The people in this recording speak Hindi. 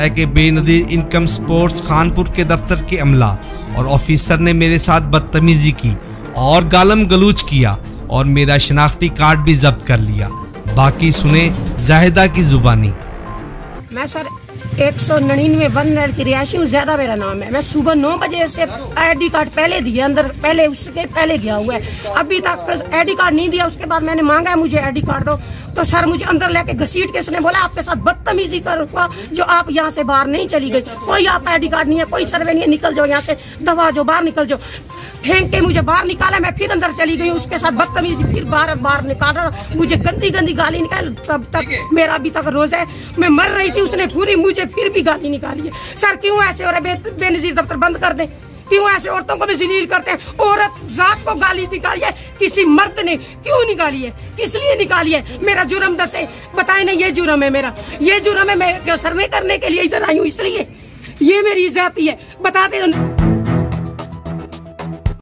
है कि बेनज़ीर इनकम स्पोर्ट्स खानपुर के दफ्तर के अमला और ऑफिसर ने मेरे साथ बदतमीजी की और गालम गलूच किया और मेरा शनाख्ती कार्ड भी जब्त कर लिया। बाकी सुने जाहिदा की जुबानी। मैं सर 199 1 की रिहायशी हूँ, ज्यादा मेरा नाम है। मैं सुबह 9 बजे से ID कार्ड पहले दिया, अंदर पहले उसके पहले गया हुआ है, अभी तक ID कार्ड नहीं दिया। उसके बाद मैंने मांगा है मुझे ID कार्ड दो, तो सर मुझे अंदर लेके घसीट के उसने बोला आपके साथ बदतमीजी करूंगा जो आप यहाँ से बाहर नहीं चली गई, कोई आपका ID कार्ड नहीं है, कोई सर्वे नहीं है, निकल जाओ यहाँ से, दबा जो बाहर निकल जाओ। फेंक के मुझे बाहर निकाला, मैं फिर अंदर चली गई, उसके साथ बदतमीजी फिर बाहर निकाला, मुझे गंदी गंदी गाली निकाली। तब तक मेरा अभी तक रोजा है, मैं मर रही थी, उसने पूरी मुझे फिर भी गाली निकाली है। सर क्यों ऐसे हो रहा है? बेनज़ीर दफ्तर बंद कर दे। क्यों ऐसे औरतों को भी जलील करते हैं? औरत जात को गाली निकाली है, किसी मर्द ने क्यों निकाली है? किस लिए निकाली है? मेरा जुर्म दसे, बताए ना, ये जुर्म है मेरा, ये जुर्म है। मैं सर्वे करने के लिए इधर आई हूँ, इसलिए ये मेरी जाति है, बता दे।